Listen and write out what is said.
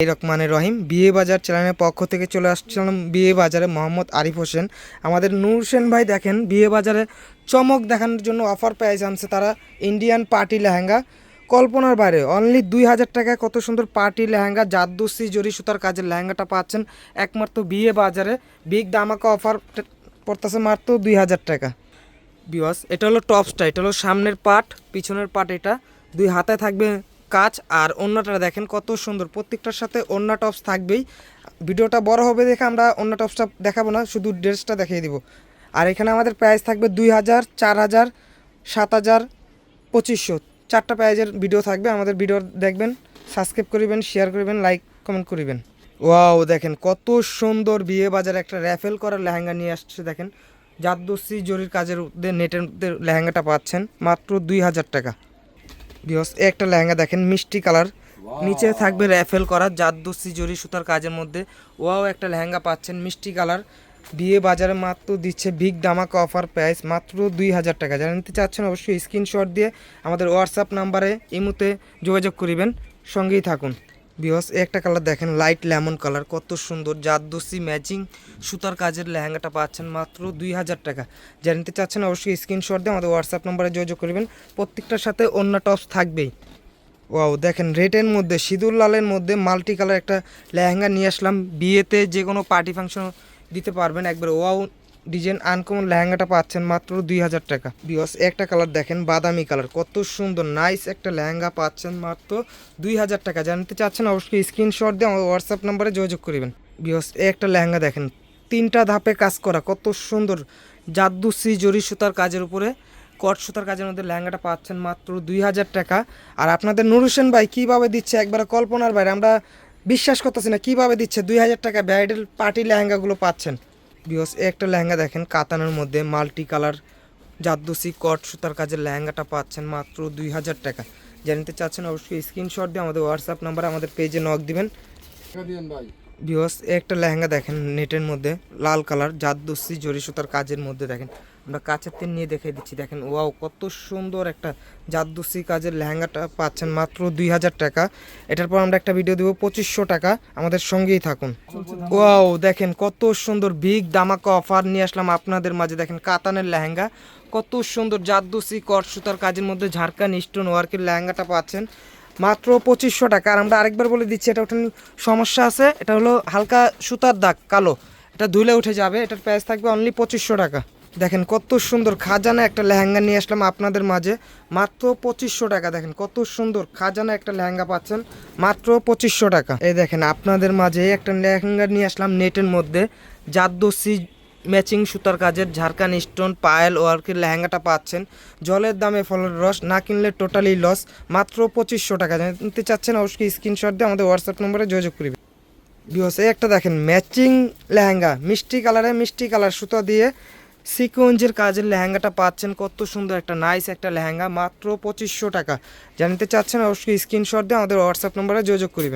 রহমানির রহিম বিয়ে বাজার চ্যানেলের পক্ষ থেকে চলে আসছিলাম বিয়ে বাজারে মোহাম্মদ আরিফ হোসেন। আমাদের নূর হোসেন ভাই দেখেন বিয়ে বাজারে চমক দেখানোর জন্য অফার প্রাইস আনছে তারা। ইন্ডিয়ান পার্টি লেহেঙ্গা কল্পনার বাইরে অনলি 2000 টাকায় কত সুন্দর পার্টি লেহেঙ্গা জাদুসি জরি সুতার কাজের লেহেঙ্গাটা পাচ্ছেন একমাত্র বিয়ে বাজারে। বিগ দামাকা অফার পড়তেছে মাত্র 2000 টাকা। বিওয়াস এটা হলো টপসটা, এটা হলো সামনের পার্ট, পিছনের পার্ট, এটা দুই হাতে থাকবে কাজ। আর ওড়নাটা দেখেন কত সুন্দর, প্রত্যেকটার সাথে ওড়না টপস থাকবেই। ভিডিওটা বড় হবে দেখে আমরা ওড়না টপসটা দেখাবো না, শুধু ড্রেসটা দেখিয়ে দিব। আর এখানে আমাদের প্রাইস থাকবে 2000, 4000, 7000, 2500, চারটা প্রাইজের ভিডিও থাকবে। আমাদের ভিডিও দেখবেন, সাবস্ক্রাইব করিবেন, শেয়ার করিবেন, লাইক কমেন্ট করিবেন। ওয়াও দেখেন কত সুন্দর বিয়ে বাজারে একটা র্যাফেল করা লেহেঙ্গা নিয়ে আসছে। দেখেন জাদুসি জরির কাজের নেটের লেহেঙ্গাটা পাচ্ছেন মাত্র 2000 টাকা। বিকজ একটা লেহেঙ্গা দেখেন মিষ্টি কালার, নিচে থাকবে র্যাফেল করা জাদুসি জরি সুতার কাজের মধ্যে। ওয়াও একটা লেহেঙ্গা পাচ্ছেন মিষ্টি কালার। বিয়ে বাজারে মাত্র দিচ্ছে বিগ দামাকা অফার প্রাইস মাত্র 2000 টাকা। যারা নিতে চাচ্ছেন অবশ্যই স্ক্রিনশট দিয়ে আমাদের হোয়াটসঅ্যাপ নাম্বারে ইমোতে যোগাযোগ করিবেন, সঙ্গেই থাকুন। বিকজ একটা কালার দেখেন লাইট লেমন কালার, কত সুন্দর জাদুসি ম্যাচিং সুতার কাজের লেহেঙ্গাটা পাচ্ছেন মাত্র 2000 টাকা। যারা নিতে চাচ্ছেন অবশ্যই স্ক্রিনশট দিয়ে আমাদের হোয়াটসঅ্যাপ নাম্বারে যোগাযোগ করবেন, প্রত্যেকটার সাথে অন্য টপস থাকবেই। ওয়াও দেখেন রেডের মধ্যে সিঁদুর লালের মধ্যে মাল্টি কালার একটা লেহেঙ্গা নিয়ে আসলাম। বিয়েতে যে কোনো পার্টি ফাংশন দিতে পারবেন একবার। ওয়াও ডিজাইন আনকমন লেহেঙ্গাটা পাচ্ছেন মাত্র 2000 টাকা। বিকজ একটা কালার দেখেন বাদামি কালার, কত সুন্দর নাইস একটা লেহেঙ্গা পাচ্ছেন মাত্র 2000 টাকা। জানতে চাচ্ছেন অবশ্যই স্ক্রিনশট দিয়ে আমাদের হোয়াটসঅ্যাপ নাম্বারে যোগাযোগ করবেন। বিকজ একটা লেহেঙ্গা দেখেন 3টা ধাপে কাজ করা, কত সুন্দর জাদুসি জরি সুতার কাজের উপরে কট সুতার কাজের মধ্যে লেহেঙ্গাটা পাচ্ছেন মাত্র 2000 টাকা। আর আপনাদের নূর হোসেন ভাই কীভাবে দিচ্ছে একবারে কল্পনার বাইরে, আমরা বিশ্বাস করতেছি না কীভাবে দিচ্ছে 2000 টাকা ব্রাইডাল পার্টি লেহেঙ্গাগুলো পাচ্ছেন। বিকজ একটা লেহেঙ্গা দেখেন কাতানের মধ্যে মাল্টি কালার জাদুসি কট সুতার কাজের লেহেঙ্গাটা পাচ্ছেন মাত্র 2000 টাকা। জানতে চাচ্ছেন অবশ্যই স্ক্রিনশট দিয়ে আমাদের হোয়াটসঅ্যাপ নাম্বারে আমাদের পেজে নক দিবেন। বিকজ একটা লেহেঙ্গা দেখেন নেটের মধ্যে লাল কালার জাদুসি জরি সুতার কাজের মধ্যে দেখেন, আমরা কাছের তেল নিয়ে দেখিয়ে দিচ্ছি। দেখেন ওয়াও কত সুন্দর একটা জাদুসি কাজের লেহেঙ্গাটা পাচ্ছেন মাত্র 2000 টাকা। এটার পর আমরা একটা ভিডিও দেবো 2500 টাকা, আমাদের সঙ্গেই থাকুন। ওয়াও দেখেন কত সুন্দর বিগ দামাকা অফার নিয়ে আসলাম আপনাদের মাঝে। দেখেন কাতানের লেহেঙ্গা, কত সুন্দর জাদুসি কট সুতার কাজের মধ্যে ঝাড়খান স্টোন ওয়ার্কের লেহেঙ্গাটা পাচ্ছেন মাত্র 2500 টাকা। আর আমরা আরেকবার বলে দিচ্ছি, এটা ওঠার সমস্যা আছে, এটা হলো হালকা সুতার দাগ কালো, এটা ধুলে উঠে যাবে। এটার প্রাইস থাকবে অনলি 2500 টাকা। দেখেন কত সুন্দর খাজানা একটা লেহেঙ্গা নিয়ে আসলাম আপনাদের মাঝে মাত্র 2500 টাকা। দেখেন কত সুন্দর খাজানা একটা লেহেঙ্গা পাচ্ছেন মাত্র 2500 টাকা। এই দেখেন আপনাদের মাঝে একটা লেহেঙ্গা নিয়ে আসলাম নেটের মধ্যে জাদুসি ম্যাচিং সুতার কাজের ঝাড়খান স্টোন পায়েল ওয়ার্কের লেহেঙ্গাটা পাচ্ছেন জলের দামে ফলের রস, না কিনলে টোটালি লস, মাত্র 2500 টাকা। নিতে চাচ্ছেন অবশ্যই স্ক্রিনশট দিয়ে আমাদের হোয়াটসঅ্যাপ নম্বরে যোগাযোগ করবেন। বিকজ একটা দেখেন ম্যাচিং লেহেঙ্গা মিষ্টি কালারে মিষ্টি কালার সুতা দিয়ে সিকোয়েন্সের কাজের লেহেঙ্গাটা পাচ্ছেন, কত সুন্দর একটা নাইস একটা লেহেঙ্গা মাত্র 2500 টাকা। জানতে চাচ্ছেন অবশ্যই স্ক্রিনশট দিয়ে আমাদের হোয়াটসঅ্যাপ নম্বরে যোগাযোগ করবেন।